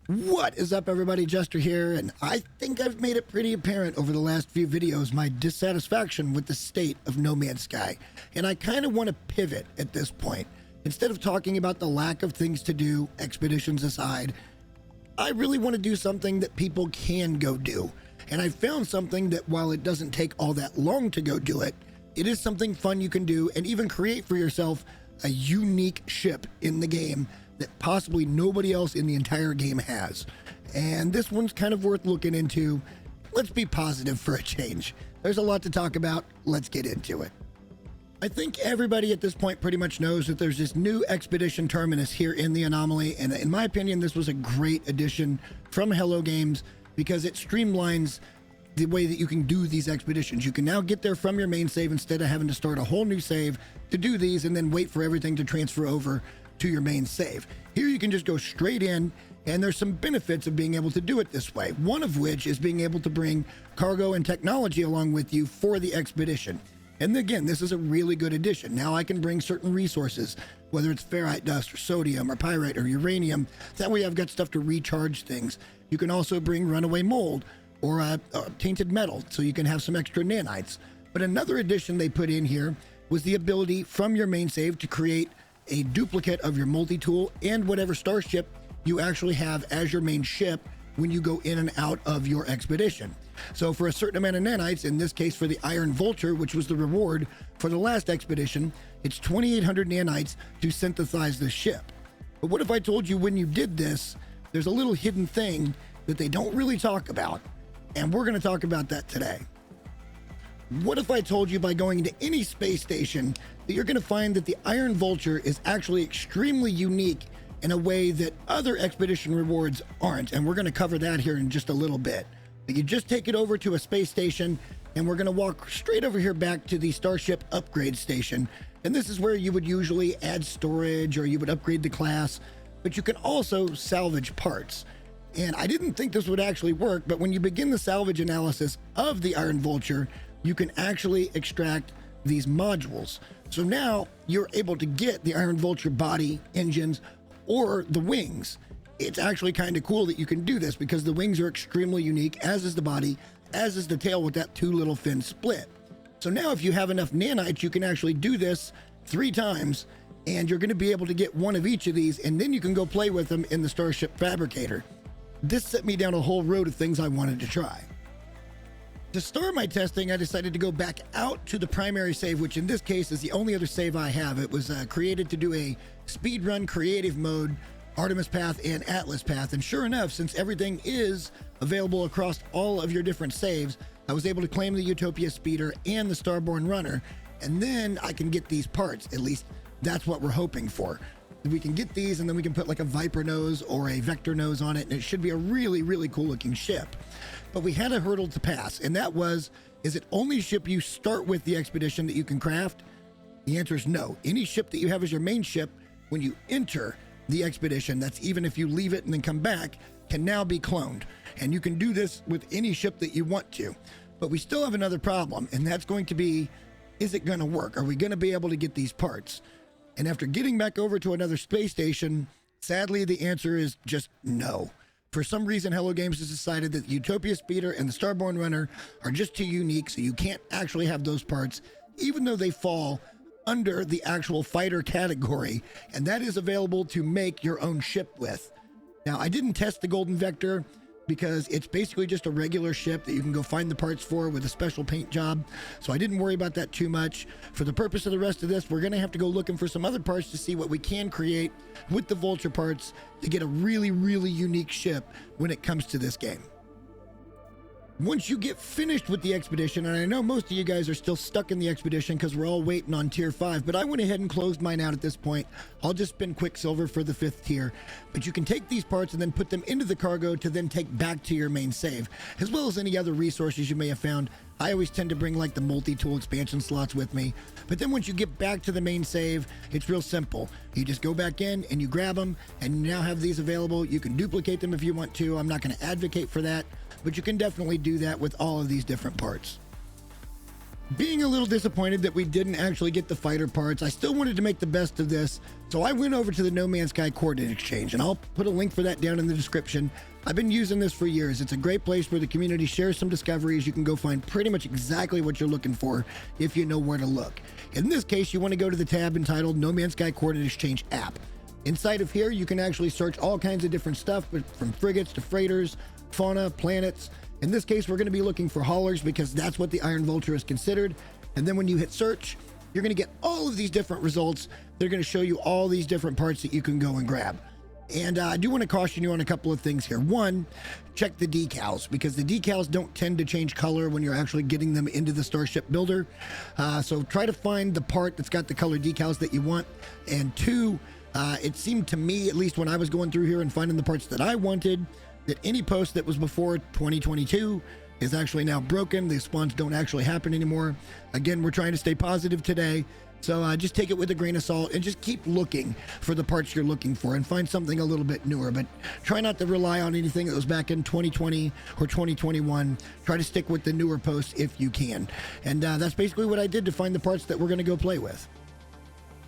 What is up, everybody? Jester here, and I think I've made it pretty apparent over the last few videos my dissatisfaction with the state of No Man's Sky, and I kind of want to pivot at this point. Instead of talking about the lack of things to do, expeditions aside, I really want to do something that people can go do. And I found something that, while it doesn't take all that long to go do it, it is something fun you can do and even create for yourself a unique ship in the game that possibly nobody else in the entire game has. And this one's kind of worth looking into. Let's be positive for a change. There's a lot to talk about. Let's get into it. I think everybody at this point pretty much knows that there's this new expedition terminus here in the Anomaly, and in my opinion, this was a great addition from Hello Games because it streamlines the way that you can do these expeditions. You can now get there from your main save instead of having to start a whole new save to do these and then wait for everything to transfer over to your main save. Here you can just go straight in, and there's some benefits of being able to do it this way. One of which is being able to bring cargo and technology along with you for the expedition. And again, this is a really good addition. Now I can bring certain resources, whether it's ferrite dust or sodium or pyrite or uranium. That way I've got stuff to recharge things. You can also bring runaway mold or tainted metal, so you can have some extra nanites. But another addition they put in here was the ability from your main save to create a duplicate of your multi-tool and whatever starship you actually have as your main ship when you go in and out of your expedition. So for a certain amount of nanites, in this case for the Iron Vulture, which was the reward for the last expedition, it's 2,800 nanites to synthesize the ship. But what if I told you when you did this, there's a little hidden thing that they don't really talk about, and we're going to talk about that today. What if I told you by going into any space station that you're going to find that the Iron Vulture is actually extremely unique in a way that other expedition rewards aren't? And we're going to cover that here in just a little bit. But you just take it over to a space station, and we're going to walk straight over here back to the Starship Upgrade Station. And this is where you would usually add storage or you would upgrade the class, but you can also salvage parts. And I didn't think this would actually work, but when you begin the salvage analysis of the Iron Vulture, you can actually extract these modules. So now you're able to get the Iron Vulture body, engines, or the wings. It's actually kind of cool that you can do this because the wings are extremely unique, as is the body, as is the tail with that two little fin split. So now if you have enough nanites, you can actually do this 3 times, and you're going to be able to get one of each of these, and then you can go play with them in the Starship Fabricator. This set me down a whole road of things I wanted to try. To start my testing, I decided to go back out to the primary save, which in this case is the only other save I have. It was created to do a speedrun creative mode, Artemis Path and Atlas Path. And sure enough, since everything is available across all of your different saves, I was able to claim the Utopia Speeder and the Starborn Runner. And then I can get these parts. At least that's what we're hoping for. We can get these, and then we can put like a Viper nose or a Vector nose on it, and it should be a really, really cool looking ship. But we had a hurdle to pass, and that was, is it only ship you start with the expedition that you can craft? The answer is no. Any ship that you have as your main ship, when you enter the expedition, that's even if you leave it and then come back, can now be cloned. And you can do this with any ship that you want to. But we still have another problem, and that's going to be, is it going to work? Are we going to be able to get these parts? And after getting back over to another space station, sadly, the answer is just no. For some reason, Hello Games has decided that the Utopia Speeder and the Starborn Runner are just too unique, so you can't actually have those parts, even though they fall under the actual fighter category, and that is available to make your own ship with. Now, I didn't test the Golden Vector because it's basically just a regular ship that you can go find the parts for with a special paint job, so I didn't worry about that too much. For the purpose of the rest of this, we're going to have to go looking for some other parts to see what we can create with the Vulture parts to get a really, really unique ship when it comes to this game. Once you get finished with the expedition, and I know most of you guys are still stuck in the expedition because we're all waiting on tier 5, but I went ahead and closed mine out at this point. I'll just spin Quicksilver for the 5th tier, but you can take these parts and then put them into the cargo to then take back to your main save, as well as any other resources you may have found. I always tend to bring like the multi-tool expansion slots with me, but then once you get back to the main save, it's real simple. You just go back in and you grab them, and you now have these available. You can duplicate them if you want to. I'm not going to advocate for that, but you can definitely do that with all of these different parts. Being a little disappointed that we didn't actually get the fighter parts, I still wanted to make the best of this, so I went over to the No Man's Sky Coordinate Exchange, and I'll put a link for that down in the description. I've been using this for years. It's a great place where the community shares some discoveries. You can go find pretty much exactly what you're looking for if you know where to look. In this case, you want to go to the tab entitled No Man's Sky Coordinate Exchange app. Inside of here, you can actually search all kinds of different stuff, from frigates to freighters, fauna, planets. In this case, we're going to be looking for haulers because that's what the Iron Vulture is considered. And then when you hit search, you're going to get all of these different results. They're going to show you all these different parts that you can go and grab. And I do want to caution you on a couple of things here. One, check the decals, because the decals don't tend to change color when you're actually getting them into the Starship Builder. So try to find the part that's got the color decals that you want. And two, it seemed to me, at least when I was going through here and finding the parts that I wanted, that any post that was before 2022 is actually now broken. The spawns don't actually happen anymore. Again, we're trying to stay positive today. So just take it with a grain of salt and just keep looking for the parts you're looking for and find something a little bit newer. But try not to rely on anything that was back in 2020 or 2021. Try to stick with the newer posts if you can. And that's basically what I did to find the parts that we're going to go play with.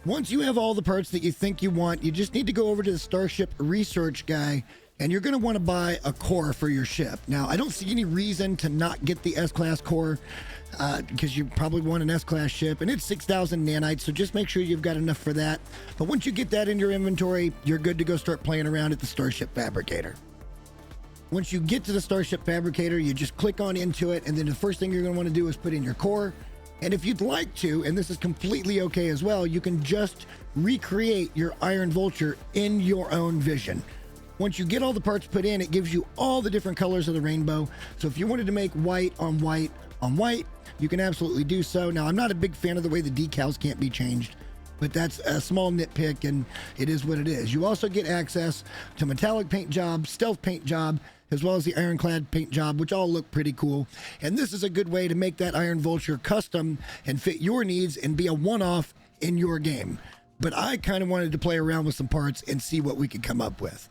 Once you have all the parts that you think you want, you just need to go over to the Starship Research guy, and you're going to want to buy a core for your ship. Now, I don't see any reason to not get the S-Class core because you probably want an S-Class ship, and it's 6,000 nanites, so just make sure you've got enough for that. But once you get that in your inventory, you're good to go start playing around at the Starship Fabricator. Once you get to the Starship Fabricator, you just click on into it, and then the first thing you're going to want to do is put in your core. And if you'd like to, and this is completely okay as well, you can just recreate your Iron Vulture in your own vision. Once you get all the parts put in, it gives you all the different colors of the rainbow. So if you wanted to make white on white on white, you can absolutely do so. Now, I'm not a big fan of the way the decals can't be changed, but that's a small nitpick, and it is what it is. You also get access to metallic paint job, stealth paint job, as well as the ironclad paint job, which all look pretty cool. And this is a good way to make that Iron Vulture custom and fit your needs and be a one-off in your game. But I kind of wanted to play around with some parts and see what we could come up with.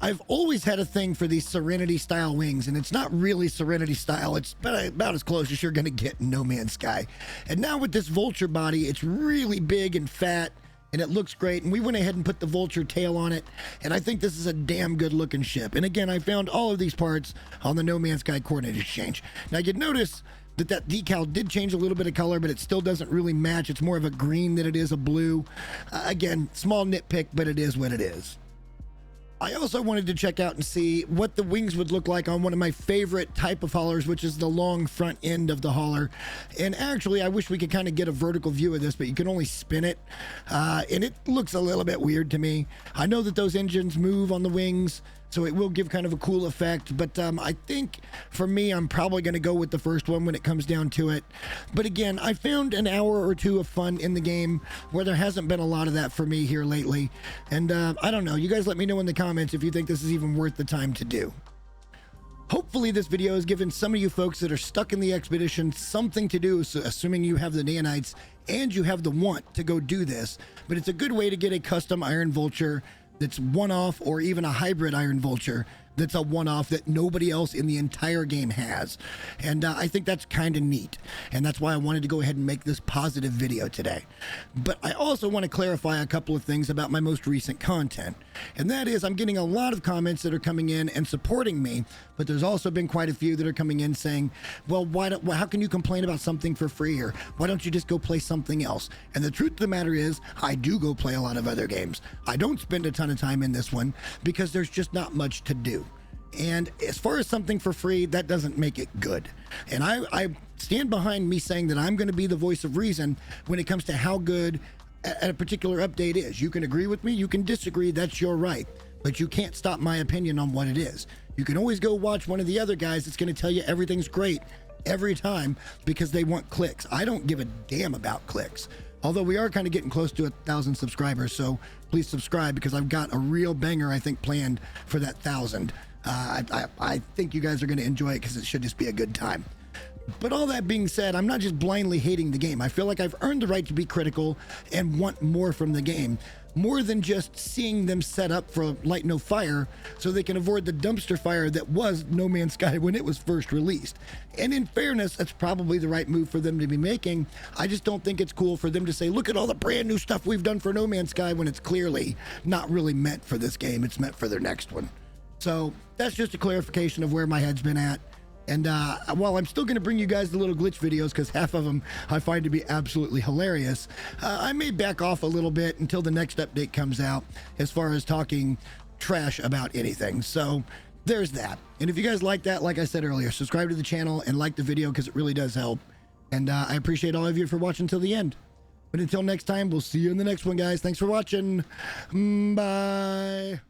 I've always had a thing for these Serenity style wings, and it's not really Serenity style. It's about as close as you're going to get in No Man's Sky. And now with this Vulture body, it's really big and fat, and it looks great. And we went ahead and put the Vulture tail on it, and I think this is a damn good looking ship. And again, I found all of these parts on the No Man's Sky Coordinate Exchange. Now you'd notice that decal did change a little bit of color, but it still doesn't really match. It's more of a green than it is a blue. Again, small nitpick, but it is what it is. I also wanted to check out and see what the wings would look like on one of my favorite type of haulers, which is the long front end of the hauler. And actually, I wish we could kind of get a vertical view of this, but you can only spin it. And it looks a little bit weird to me. I know that those engines move on the wings, so it will give kind of a cool effect. But I think for me, I'm probably going to go with the first one when it comes down to it. But again, I found an hour or two of fun in the game where there hasn't been a lot of that for me here lately. And I don't know. You guys let me know in the comments if you think this is even worth the time to do. Hopefully this video has given some of you folks that are stuck in the expedition something to do, so assuming you have the nanites and you have the want to go do this. But it's a good way to get a custom Iron Vulture that's one-off, or even a hybrid Iron Vulture that's a one-off that nobody else in the entire game has. And I think that's kind of neat. And that's why I wanted to go ahead and make this positive video today. But I also want to clarify a couple of things about my most recent content. And that is, I'm getting a lot of comments that are coming in and supporting me, but there's also been quite a few that are coming in saying, well, how can you complain about something for free? Or why don't you just go play something else? And the truth of the matter is, I do go play a lot of other games. I don't spend a ton of time in this one because there's just not much to do. And as far as something for free, that doesn't make it good. And I stand behind me saying that I'm going to be the voice of reason when it comes to how good a particular update is. You can agree with me, you can disagree, that's your right. But you can't stop my opinion on what it is. You can always go watch one of the other guys that's going to tell you everything's great every time because they want clicks. I don't give a damn about clicks. Although we are kind of getting close to 1,000 subscribers, so please subscribe because I've got a real banger, I think, planned for that 1,000. I think you guys are going to enjoy it because it should just be a good time. But all that being said, I'm not just blindly hating the game. I feel like I've earned the right to be critical and want more from the game, more than just seeing them set up for Light No Fire so they can avoid the dumpster fire that was No Man's Sky when it was first released. And in fairness, that's probably the right move for them to be making. I just don't think it's cool for them to say, look at all the brand new stuff we've done for No Man's Sky, when it's clearly not really meant for this game. It's meant for their next one. So that's just a clarification of where my head's been at. And while I'm still going to bring you guys the little glitch videos, because half of them I find to be absolutely hilarious, I may back off a little bit until the next update comes out as far as talking trash about anything. So there's that. And if you guys like that, like I said earlier, subscribe to the channel and like the video, because it really does help. And I appreciate all of you for watching till the end. But until next time, we'll see you in the next one, guys. Thanks for watching. Bye.